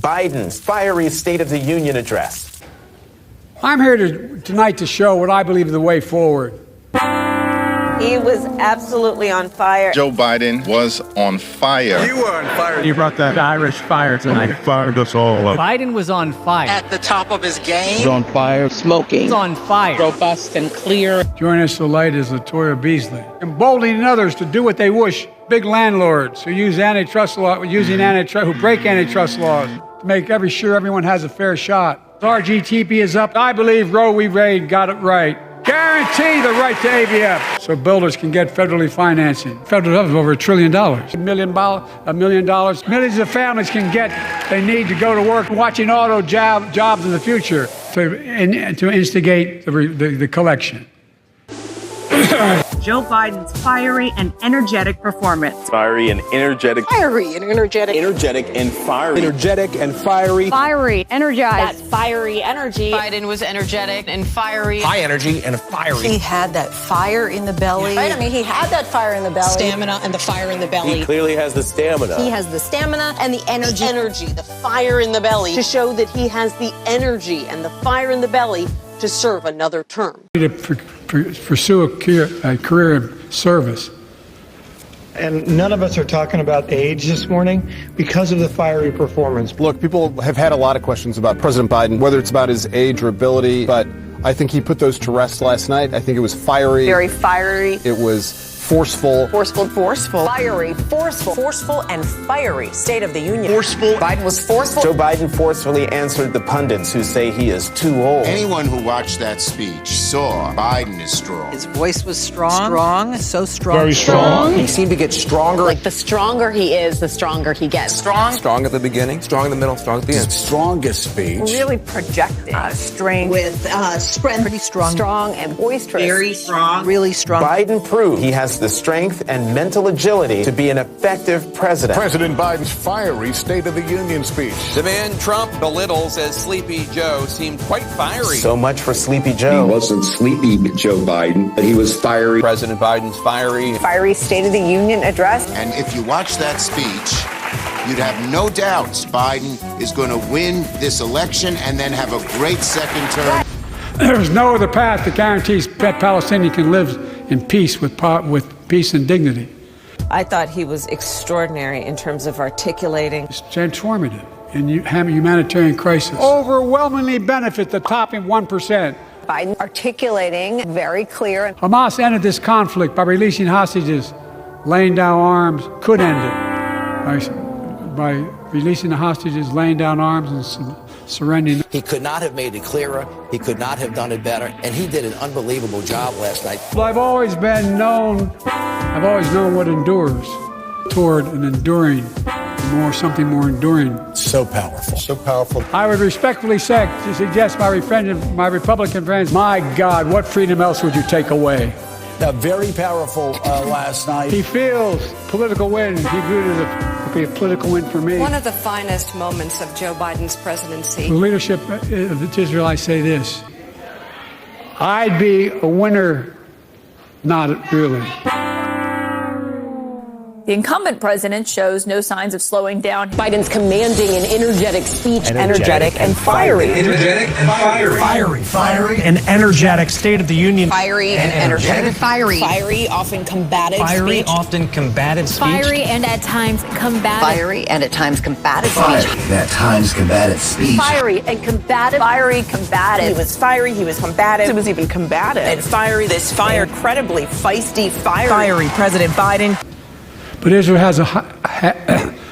Biden's fiery State of the Union address. I'm here tonight to show what I believe is the way forward. He was absolutely on fire. Joe Biden was on fire. You were on fire. You brought that Irish fire tonight. Fired us all up. Biden was on fire. At the top of his game. He's on fire. Smoking. He's on fire. Robust and clear. Joining us tonight is Latoya Beasley. Emboldening others to do what they wish. Big landlords who use antitrust law, who break antitrust laws to make sure everyone has a fair shot. RGTP is up. I believe Roe v. Wade got it right. Guarantee the right to ABF so builders can get federally financing. Federal government is over $1 trillion. $1 million. Millions of families can get, they need to go to work watching auto jobs in the future to instigate the collection. Joe Biden's fiery and energetic performance. Fiery and energetic. Fiery and energetic. Energetic and fiery. Energetic and fiery. Fiery, energized. That fiery energy. Biden was energetic and fiery. High energy and fiery. He had that fire in the belly. Right? I mean, he had that fire in the belly. Stamina and the fire in the belly. He clearly has the stamina. He has the stamina and the energy, the fire in the belly, to show that he has the energy and the fire in the belly to serve another term. To pursue a career of service. And none of us are talking about age this morning because of the fiery performance. Look, people have had a lot of questions about President Biden, whether it's about his age or ability, but I think he put those to rest last night. I think it was fiery. Very fiery. It was forceful. Forceful. Fiery. Forceful and fiery. State of the Union. Forceful. Biden was forceful. Joe Biden forcefully answered the pundits who say he is too old. Anyone who watched that speech saw Biden is strong. His voice was strong. So strong. Very strong. He seemed to get stronger. Like the stronger he is, the stronger he gets. Strong at the beginning, strong in the middle, strong at the end. Strongest speech. Really projecting strength. With strength. Pretty strong. Strong and boisterous. Very strong. Really strong. Biden proved he has the strength and mental agility to be an effective president. President Biden's fiery State of the Union speech. The man Trump belittles as Sleepy Joe seemed quite fiery. So much for Sleepy Joe. He wasn't Sleepy Joe Biden, but he was fiery. President Biden's fiery. Fiery State of the Union address. And if you watch that speech, you'd have no doubts Biden is going to win this election and then have a great second term. There's no other path that guarantees that Palestinians can live in peace with peace and dignity. I thought he was extraordinary in terms of articulating. It's transformative in humanitarian crisis. Overwhelmingly benefit the top 1%. Biden articulating very clear. Hamas ended this conflict by releasing hostages, laying down arms, could end it by releasing the hostages, laying down arms and surrendering. He could not have made it clearer. He could not have done it better. And he did an unbelievable job last night. Well, I've always known what endures toward an enduring, something more enduring. So powerful. So powerful. I would respectfully suggest my Republican friends, my God, what freedom else would you take away? Very powerful last night. He feels political win. He viewed it as a political win for me. One of the finest moments of Joe Biden's presidency. The leadership of Israel, I say this. I'd be a winner, not really. The incumbent president shows no signs of slowing down. Biden's commanding and energetic speech. Energetic and fiery. Energetic and fiery. Fiery and energetic State of the Union. Fiery and energetic. Fiery. Fiery, often combative Fiery, speech. often combative speech. Fiery and at times combative. Fiery and at times combative Fiery, speech. at times combative speech. Fiery and combative. Fiery, combative. He was fiery, he was combative. He was even combative. And fiery, this fire, incredibly feisty, fiery President Biden. But Israel has a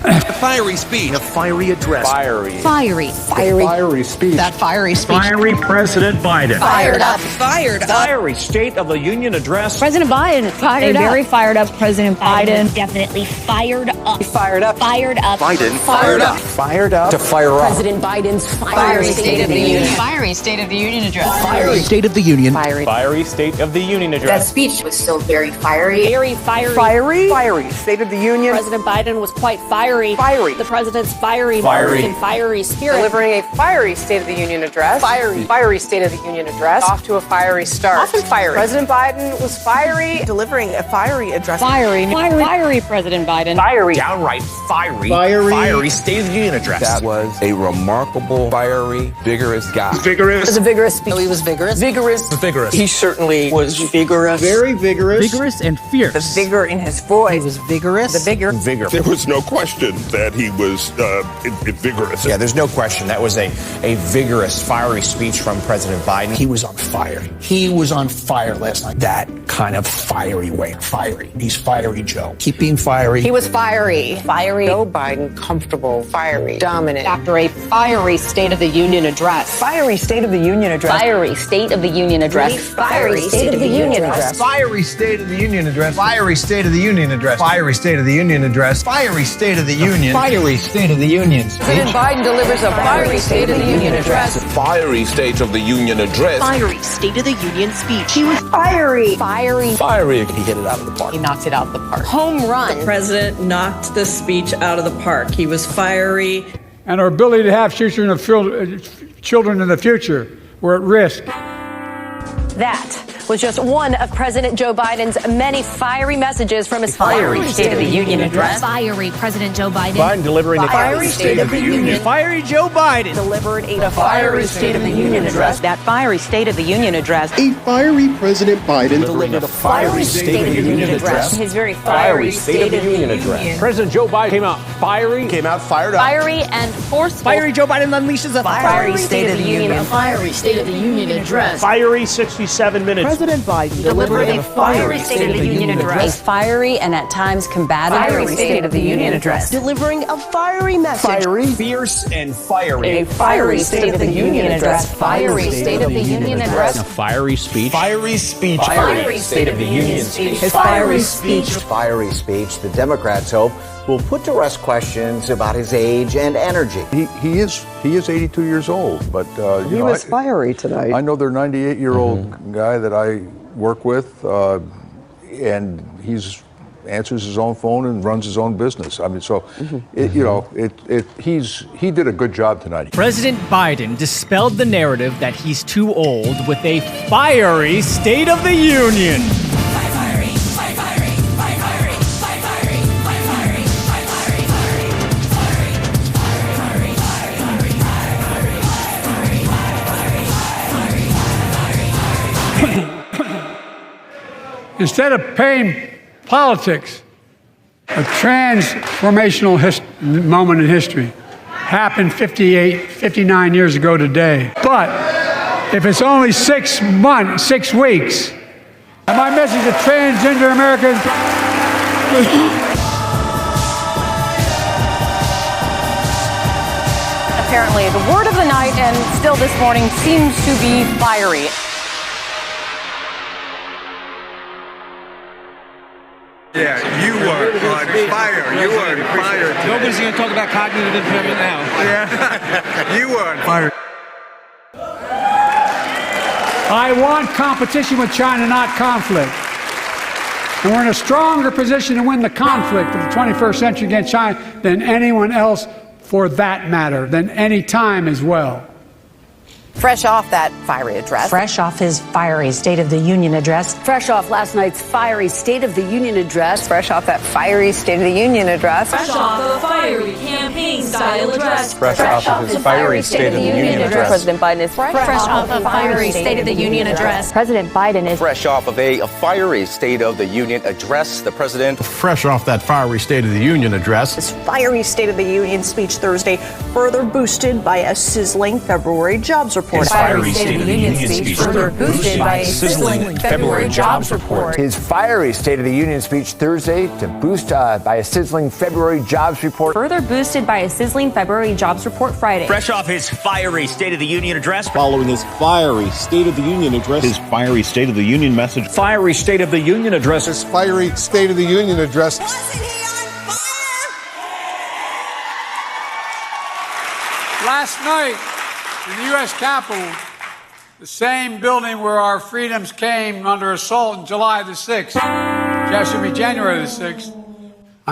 Fiery speech. A fiery address. Fiery. Fiery speech. That fiery speech. Fiery President Biden. Fired up. Fired up. Fiery State of the Union address. President Biden fired up. Very fired up President Biden. Definitely fired up. Fired up. Fired up. Biden. Fired up. Fired up. To fire up. President Biden's Fiery State of the Union. Fiery State of the Union address. Fiery State of the Union. Fiery State of the Union address. That speech was still very fiery. Very fiery. Fiery. Fiery State of the Union. President Biden was quite fiery. Fiery. The president's fiery and fiery spirit. Delivering a fiery State of the Union address. Fiery State of the Union address. Off to a fiery start. Often fiery. President Biden was fiery. Delivering a fiery address. Fiery President Biden. Fiery. Downright fiery State of the Union address. That was a remarkable, fiery, vigorous guy. It was a vigorous speech. He was vigorous. Vigorous. He certainly was vigorous. Very vigorous. Vigorous and fierce. The vigor in his voice. He was vigorous. The vigor. There was no question that he was vigorous. Yeah, there's no question. That was a vigorous, fiery speech from President Biden. He was on fire. He was on fire last night. That kind of fiery way. Fiery. He's fiery Joe. Keep being fiery. He was fiery. Fiery. Joe Biden, comfortable, fiery, dominant. After a fiery State of the Union address. Fiery State of the Union address. Fiery State of the Union address. Fiery State of the Union address. Fiery State of the Union address. Fiery State of the Union address. Fiery State of the Union address. Fiery State of the Union. Fiery State of the Union. President Biden delivers a fiery State of the Union address. Fiery State of the Union address. Fiery State of the Union speech. He was fiery. Fiery. Fiery. He hit it out of the park. He knocked it out of the park. Home run. The president knocked the speech out of the park. He was fiery. And our ability to have children in the future were at risk. That was just one of President Joe Biden's many fiery messages from his fiery State of the Union address. Fiery President Joe Biden. Biden delivering a Fiery State of the Union. Fiery Joe Biden. Delivered a fiery State of the Union address. That fiery State of the Union address. A fiery President Biden Delivered a fiery State of the Union address. His very fiery State of the Union address. President Joe Biden came out fired up. Fiery and forceful. Fiery Joe Biden unleashes a Fiery State of the Union. Fiery State of the Union address. fiery 67 minutes. President Biden Delivered a fiery State of the Union address. A fiery and at times combative. Fiery State of the Union address. delivering a fiery message. Fiery, fierce, and fiery. A fiery State of the Union address. Fiery State of the Union address. A fiery speech. Fiery speech. Fiery State of the Union speech. His fiery speech. Fiery speech. The Democrats hope will put to rest questions about his age and energy. He is 82 years old, but He was fiery tonight. I know their 98-year-old guy that I work with, and he's answers his own phone and runs his own business. I mean, so he did a good job tonight. President Biden dispelled the narrative that he's too old with a fiery State of the Union. Instead of paying politics, a transformational moment in history happened 59 years ago today. But if it's only 6 weeks, and my message to transgender Americans, Apparently, the word of the night and still this morning seems to be fiery. Yeah, you are on fire. You are on fire. Nobody's going to talk about cognitive impairment now. Yeah, you are on fire. I want competition with China, not conflict. And we're in a stronger position to win the conflict of the 21st century against China than anyone else, for that matter, than any time as well. Fresh off that fiery address. Fresh off his fiery State of the Union address. Fresh off last night's fiery State of the Union address. Fresh off that fiery State of the Union address. Fresh off the fiery campaign-style address. Fresh off of his fiery State of the Union address. President Biden is fresh off the fiery State of the Union address. President Biden is Fresh off of a fiery State of the Union address, the president. Fresh off that fiery State of the Union address. His fiery State of the Union speech Thursday, further boosted by a sizzling February jobs report. fiery State of the Union speech further boosted by a sizzling February jobs report. His fiery State of the Union speech Thursday to boost by a sizzling February jobs report. Further boosted by a sizzling February jobs report Friday. Fresh off his fiery State of the Union address. Following his fiery State of the Union address. His fiery State of the Union message. Fiery State of the Union address. His fiery State of the Union address. last night in the U.S. Capitol, the same building where our freedoms came under assault on July the 6th, January the 6th,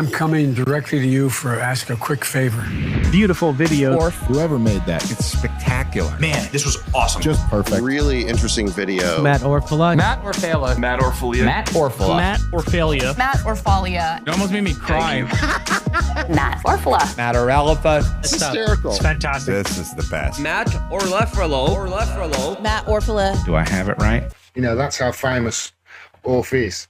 I'm coming directly to you for ask a quick favor. Beautiful video. Whoever made that, it's spectacular. Man, this was awesome. Just perfect. Really interesting video. Matt Orfalea. Matt Orfalea. Matt Orfalea. Matt Orfalea. Matt Orfalea. Matt Orfalea. It almost made me cry. Matt Orfalea. Matt Orfalea. It's hysterical. It's fantastic. This is the best. Matt Orfalea. Matt Orfalea. Do I have it right? You know, that's how famous Orf is.